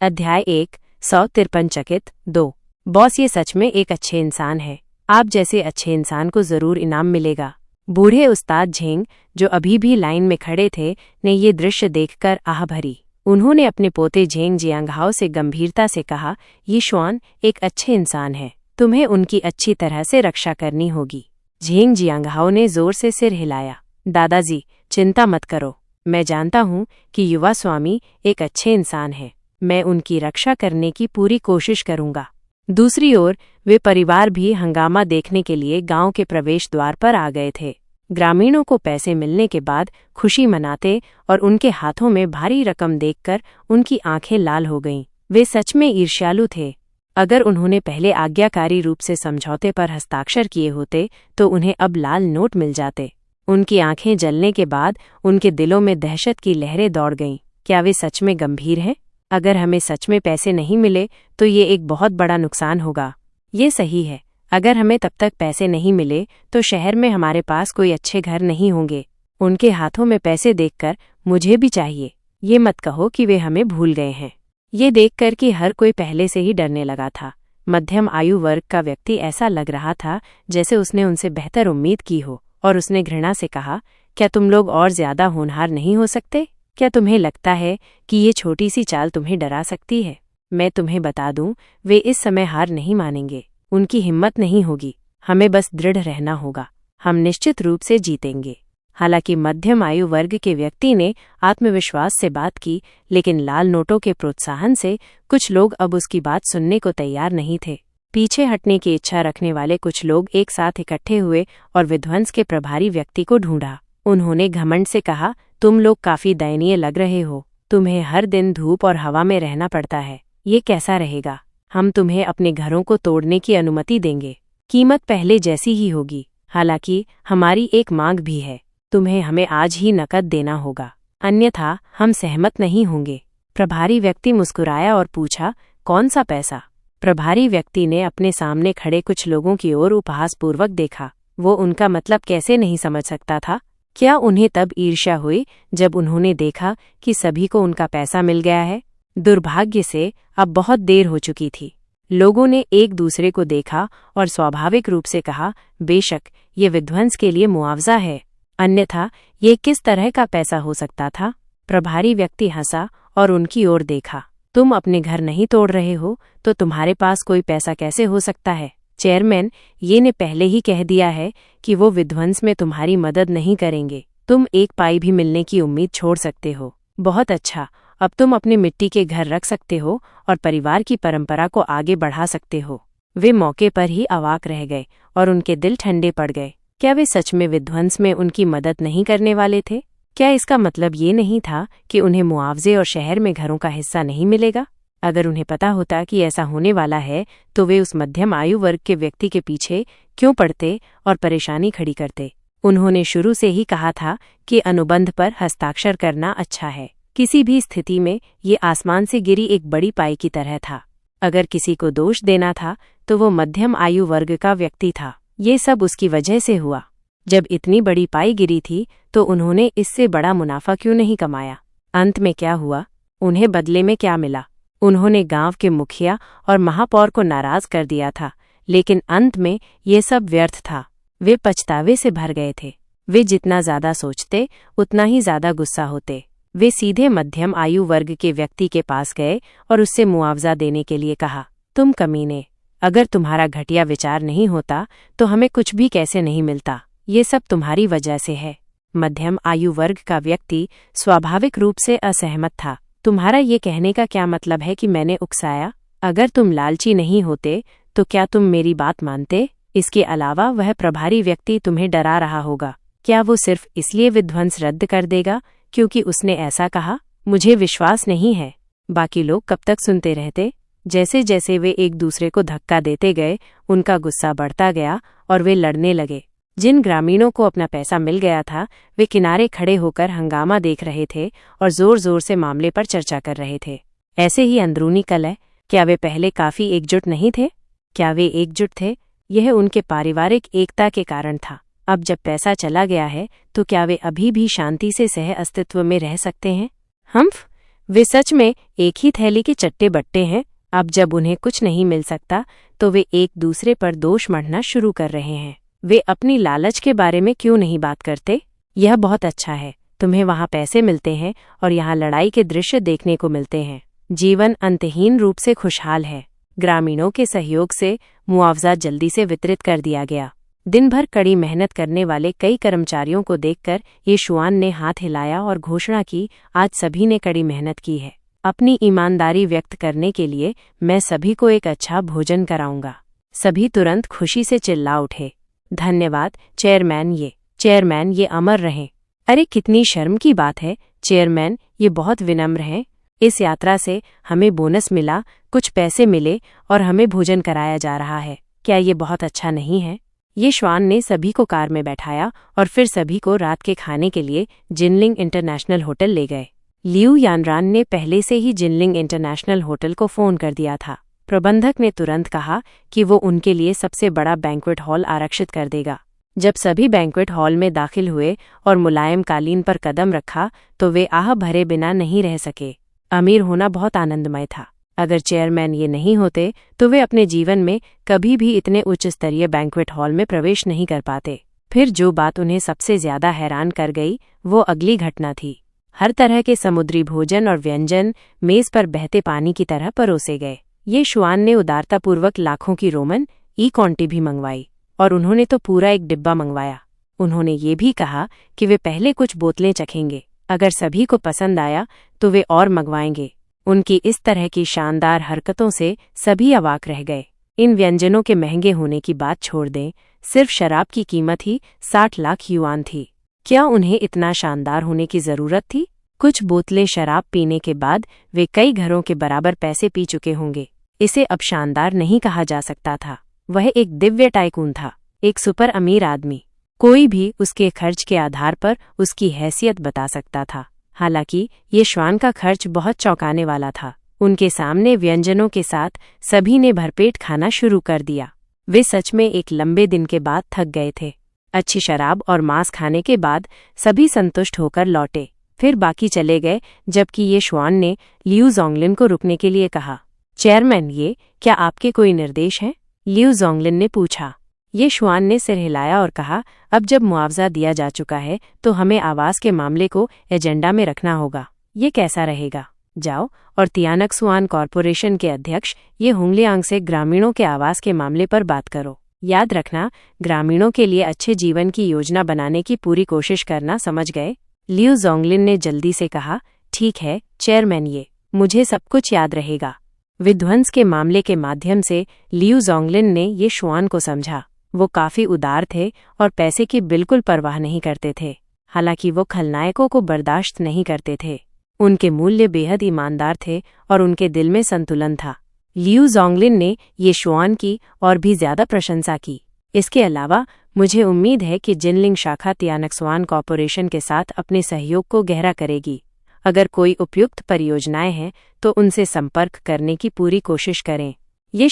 अध्याय 153 चकित 2। बॉस, ये सच में एक अच्छे इंसान है। आप जैसे अच्छे इंसान को जरूर इनाम मिलेगा। बूढ़े उस्ताद झेंग, जो अभी भी लाइन में खड़े थे, ने ये दृश्य देखकर आह भरी। उन्होंने अपने पोते झेंग जियांगहाओ से गंभीरता से कहा, ये श्वान एक अच्छे इंसान है, तुम्हें उनकी अच्छी तरह से रक्षा करनी होगी। झेंग जियांगहाओ ने जोर से सिर हिलाया। दादाजी, चिंता मत करो, मैं जानता हूँ कि युवा स्वामी एक अच्छे इंसान है। मैं उनकी रक्षा करने की पूरी कोशिश करूंगा। दूसरी ओर वे परिवार भी हंगामा देखने के लिए गांव के प्रवेश द्वार पर आ गए थे। ग्रामीणों को पैसे मिलने के बाद खुशी मनाते और उनके हाथों में भारी रकम देखकर उनकी आंखें लाल हो गईं। वे सच में ईर्ष्यालु थे। अगर उन्होंने पहले आज्ञाकारी रूप से समझौते पर हस्ताक्षर किए होते तो उन्हें अब लाल नोट मिल जाते। उनकी आंखें जलने के बाद उनके दिलों में दहशत की लहरें दौड़ गईं। क्या वे सच में गंभीर हैं? अगर हमें सच में पैसे नहीं मिले तो ये एक बहुत बड़ा नुकसान होगा। ये सही है, अगर हमें तब तक पैसे नहीं मिले तो शहर में हमारे पास कोई अच्छे घर नहीं होंगे। उनके हाथों में पैसे देखकर मुझे भी चाहिए। ये मत कहो कि वे हमें भूल गए हैं। ये देखकर कि हर कोई पहले से ही डरने लगा था। मध्यम आयु वर्ग का व्यक्ति ऐसा लग रहा था जैसे उसने उनसे बेहतर उम्मीद की हो, और उसने घृणा से कहा, क्या तुम लोग और ज्यादा होनहार नहीं हो सकते? क्या तुम्हें लगता है कि ये छोटी सी चाल तुम्हें डरा सकती है? मैं तुम्हें बता दूं, वे इस समय हार नहीं मानेंगे। उनकी हिम्मत नहीं होगी। हमें बस दृढ़ रहना होगा। हम निश्चित रूप से जीतेंगे। हालांकि मध्यम आयु वर्ग के व्यक्ति ने आत्मविश्वास से बात की, लेकिन लाल नोटों के प्रोत्साहन से कुछ लोग अब उसकी बात सुनने को तैयार नहीं थे। पीछे हटने की इच्छा रखने वाले कुछ लोग एक साथ इकट्ठे हुए और विध्वंस के प्रभारी व्यक्ति को ढूंढा। उन्होंने घमंड से कहा, तुम लोग काफी दयनीय लग रहे हो। तुम्हें हर दिन धूप और हवा में रहना पड़ता है। ये कैसा रहेगा? हम तुम्हें अपने घरों को तोड़ने की अनुमति देंगे। कीमत पहले जैसी ही होगी। हालांकि हमारी एक मांग भी है, तुम्हें हमें आज ही नकद देना होगा, अन्यथा हम सहमत नहीं होंगे। प्रभारी व्यक्ति मुस्कुराया और पूछा, कौन सा पैसा? प्रभारी व्यक्ति ने अपने सामने खड़े कुछ लोगों की ओर उपहासपूर्वक देखा। वो उनका मतलब कैसे नहीं समझ सकता था। क्या उन्हें तब ईर्ष्या हुई जब उन्होंने देखा कि सभी को उनका पैसा मिल गया है? दुर्भाग्य से अब बहुत देर हो चुकी थी। लोगों ने एक दूसरे को देखा और स्वाभाविक रूप से कहा, बेशक ये विध्वंस के लिए मुआवजा है, अन्यथा ये किस तरह का पैसा हो सकता था? प्रभारी व्यक्ति हंसा और उनकी ओर देखा। तुम अपने घर नहीं तोड़ रहे हो तो तुम्हारे पास कोई पैसा कैसे हो सकता है? चेयरमैन, ये ने पहले ही कह दिया है कि वो विध्वंस में तुम्हारी मदद नहीं करेंगे। तुम एक पाई भी मिलने की उम्मीद छोड़ सकते हो। बहुत अच्छा, अब तुम अपने मिट्टी के घर रख सकते हो और परिवार की परंपरा को आगे बढ़ा सकते हो। वे मौके पर ही अवाक रह गए और उनके दिल ठंडे पड़ गए। क्या वे सच में विध्वंस में उनकी मदद नहीं करने वाले थे? क्या इसका मतलब ये नहीं था कि उन्हें मुआवजे और शहर में घरों का हिस्सा नहीं मिलेगा? अगर उन्हें पता होता कि ऐसा होने वाला है तो वे उस मध्यम आयु वर्ग के व्यक्ति के पीछे क्यों पड़ते और परेशानी खड़ी करते? उन्होंने शुरू से ही कहा था कि अनुबंध पर हस्ताक्षर करना अच्छा है। किसी भी स्थिति में ये आसमान से गिरी एक बड़ी पाई की तरह था। अगर किसी को दोष देना था तो वो मध्यम आयु वर्ग का व्यक्ति था। ये सब उसकी वजह से हुआ। जब इतनी बड़ी पाई गिरी थी तो उन्होंने इससे बड़ा मुनाफा क्यों नहीं कमाया? अंत में क्या हुआ? उन्हें बदले में क्या मिला? उन्होंने गांव के मुखिया और महापौर को नाराज कर दिया था, लेकिन अंत में ये सब व्यर्थ था। वे पछतावे से भर गए थे। वे जितना ज्यादा सोचते उतना ही ज्यादा गुस्सा होते। वे सीधे मध्यम आयु वर्ग के व्यक्ति के पास गए और उससे मुआवजा देने के लिए कहा, तुम कमीने, अगर तुम्हारा घटिया विचार नहीं होता तो हमें कुछ भी कैसे नहीं मिलता। ये सब तुम्हारी वजह से है। मध्यम आयु वर्ग का व्यक्ति स्वाभाविक रूप से असहमत था। तुम्हारा ये कहने का क्या मतलब है कि मैंने उकसाया? अगर तुम लालची नहीं होते तो क्या तुम मेरी बात मानते? इसके अलावा वह प्रभारी व्यक्ति तुम्हें डरा रहा होगा। क्या वो सिर्फ इसलिए विध्वंस रद्द कर देगा क्योंकि उसने ऐसा कहा? मुझे विश्वास नहीं है। बाकी लोग कब तक सुनते रहते? जैसे जैसे वे एक दूसरे को धक्का देते गए, उनका गुस्सा बढ़ता गया और वे लड़ने लगे। जिन ग्रामीणों को अपना पैसा मिल गया था वे किनारे खड़े होकर हंगामा देख रहे थे और जोर जोर से मामले पर चर्चा कर रहे थे। ऐसे ही अंदरूनी कलह। क्या वे पहले काफी एकजुट नहीं थे? क्या वे एकजुट थे? यह उनके पारिवारिक एकता के कारण था। अब जब पैसा चला गया है तो क्या वे अभी भी शांति से सह अस्तित्व में रह सकते हैं? हम्फ, वे सच में एक ही थैली के चट्टे बट्टे हैं। अब जब उन्हें कुछ नहीं मिल सकता तो वे एक दूसरे पर दोष मढ़ना शुरू कर रहे हैं। वे अपनी लालच के बारे में क्यों नहीं बात करते? यह बहुत अच्छा है, तुम्हें वहाँ पैसे मिलते हैं और यहाँ लड़ाई के दृश्य देखने को मिलते हैं। जीवन अंतहीन रूप से खुशहाल है। ग्रामीणों के सहयोग से मुआवजा जल्दी से वितरित कर दिया गया। दिन भर कड़ी मेहनत करने वाले कई कर्मचारियों को देखकर यीशुआन ने हाथ हिलाया और घोषणा की, आज सभी ने कड़ी मेहनत की है। अपनी ईमानदारी व्यक्त करने के लिए मैं सभी को एक अच्छा भोजन कराऊंगा। सभी तुरंत खुशी से चिल्ला उठे, धन्यवाद चेयरमैन, ये अमर रहें। अरे कितनी शर्म की बात है चेयरमैन, ये बहुत विनम्र हैं। इस यात्रा से हमें बोनस मिला, कुछ पैसे मिले और हमें भोजन कराया जा रहा है। क्या ये बहुत अच्छा नहीं है? यीशुआन ने सभी को कार में बैठाया और फिर सभी को रात के खाने के लिए जिनलिंग इंटरनेशनल होटल ले गए। लियू यानरान ने पहले से ही जिनलिंग इंटरनेशनल होटल को फोन कर दिया था। प्रबंधक ने तुरंत कहा कि वो उनके लिए सबसे बड़ा बैंक्वेट हॉल आरक्षित कर देगा। जब सभी बैंक्वेट हॉल में दाखिल हुए और मुलायम कालीन पर कदम रखा तो वे आह भरे बिना नहीं रह सके। अमीर होना बहुत आनंदमय था। अगर चेयरमैन ये नहीं होते तो वे अपने जीवन में कभी भी इतने उच्च स्तरीय बैंक्वेट हॉल में प्रवेश नहीं कर पाते। फिर जो बात उन्हें सबसे ज्यादा हैरान कर गई वो अगली घटना थी। हर तरह के समुद्री भोजन और व्यंजन मेज पर बहते पानी की तरह परोसे गए। यीशुआन ने उदारतापूर्वक लाखों की रोमन कॉन्टी भी मंगवाई और उन्होंने तो पूरा एक डिब्बा मंगवाया। उन्होंने ये भी कहा कि वे पहले कुछ बोतलें चखेंगे, अगर सभी को पसंद आया तो वे और मंगवाएंगे। उनकी इस तरह की शानदार हरकतों से सभी अवाक रह गए। इन व्यंजनों के महंगे होने की बात छोड़ दें, सिर्फ शराब की कीमत ही 60 लाख युआन थी। क्या उन्हें इतना शानदार होने की जरूरत थी? कुछ बोतलें शराब पीने के बाद वे कई घरों के बराबर पैसे पी चुके होंगे। इसे अब शानदार नहीं कहा जा सकता था। वह एक दिव्य टाइकून था, एक सुपर अमीर आदमी। कोई भी उसके खर्च के आधार पर उसकी हैसियत बता सकता था। हालांकि यीशुआन का खर्च बहुत चौंकाने वाला था। उनके सामने व्यंजनों के साथ सभी ने भरपेट खाना शुरू कर दिया। वे सच में एक लंबे दिन के बाद थक गए थे। अच्छी शराब और मांस खाने के बाद सभी संतुष्ट होकर लौटे। फिर बाकी चले गए, जबकि यीशुआन ने लियू जोंगलिन को रुकने के लिए कहा। चेयरमैन, क्या आपके कोई निर्देश हैं? लियू जोंगलिन ने पूछा। यीशुआन ने सिर हिलाया और कहा, अब जब मुआवजा दिया जा चुका है तो हमें आवास के मामले को एजेंडा में रखना होगा। ये कैसा रहेगा? जाओ और तियानकसुआन कॉरपोरेशन के अध्यक्ष ये हुंगलियांग से ग्रामीणों के आवास के मामले पर बात करो। याद रखना, ग्रामीणों के लिए अच्छे जीवन की योजना बनाने की पूरी कोशिश करना, समझ गए? लियू जोंगलिन ने जल्दी से कहा, ठीक है चेयरमैन, मुझे सब कुछ याद रहेगा। विध्वंस के मामले के माध्यम से लियू जोंगलिन ने यीशुआन को समझा। वो काफी उदार थे और पैसे की बिल्कुल परवाह नहीं करते थे। हालांकि वो खलनायकों को बर्दाश्त नहीं करते थे। उनके मूल्य बेहद ईमानदार थे और उनके दिल में संतुलन था। लियू जोंगलिन ने यीशुआन की और भी ज्यादा प्रशंसा की। इसके अलावा मुझे उम्मीद है कि जिनलिंग शाखा तियानकसुआन कॉरपोरेशन के साथ अपने सहयोग को गहरा करेगी। अगर कोई उपयुक्त परियोजनाएं हैं तो उनसे संपर्क करने की पूरी कोशिश करें।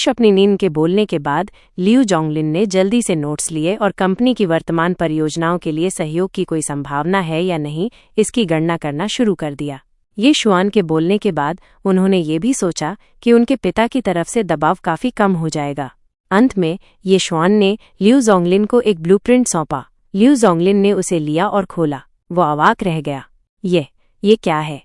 अपनी नींद के बोलने के बाद लियू जोंगलिन ने जल्दी से नोट्स लिए और कंपनी की वर्तमान परियोजनाओं के लिए सहयोग की कोई संभावना है या नहीं इसकी गणना करना शुरू कर दिया। यीशुआन के बोलने के बाद उन्होंने ये भी सोचा कि उनके पिता की तरफ से दबाव काफी कम हो जाएगा। अंत में यीशुआन ने लियू जोंगलिन को एक ब्लूप्रिंट सौंपा। लियू जोंगलिन ने उसे लिया और खोला। वो अवाक रह गया। ये क्या है?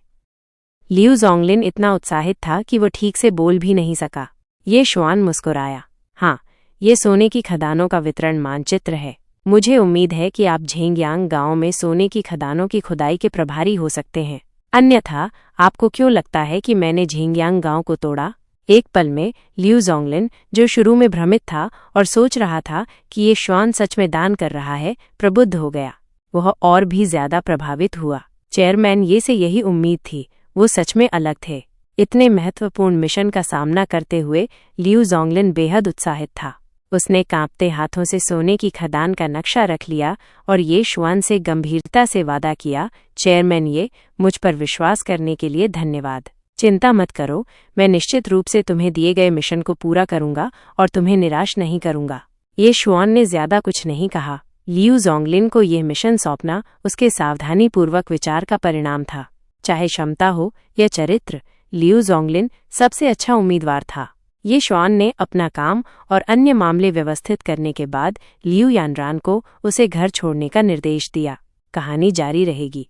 लियू जोंगलिन इतना उत्साहित था कि वो ठीक से बोल भी नहीं सका। यीशुआन मुस्कुराया। हाँ, ये सोने की खदानों का वितरण मानचित्र है। मुझे उम्मीद है कि आप झेंगयांग गांव में सोने की खदानों की खुदाई के प्रभारी हो सकते हैं। अन्यथा आपको क्यों लगता है कि मैंने झेंगयांग गांव को तोड़ा? एक पल में लियू जोंगलिन, जो शुरू में भ्रमित था और सोच रहा था कि यीशुआन सच में दान कर रहा है, प्रबुद्ध हो गया। वह और भी ज्यादा प्रभावित हुआ। चेयरमैन, यही उम्मीद थी। वो सच में अलग थे। इतने महत्वपूर्ण मिशन का सामना करते हुए लियू जोंगलिन बेहद उत्साहित था। उसने कांपते हाथों से सोने की खदान का नक्शा रख लिया और यीशुआन से गंभीरता से वादा किया, चेयरमैन, मुझ पर विश्वास करने के लिए धन्यवाद। चिंता मत करो, मैं निश्चित रूप से तुम्हें दिए गए मिशन को पूरा करूंगा और तुम्हें निराश नहीं करूंगा। यीशुआन ने ज्यादा कुछ नहीं कहा। लियू जोंगलिन को यह मिशन सौंपना उसके सावधानीपूर्वक विचार का परिणाम था। चाहे क्षमता हो या चरित्र, लियू जोंगलिन सबसे अच्छा उम्मीदवार था। ये श्वान ने अपना काम और अन्य मामले व्यवस्थित करने के बाद लियू यानरान को उसे घर छोड़ने का निर्देश दिया। कहानी जारी रहेगी।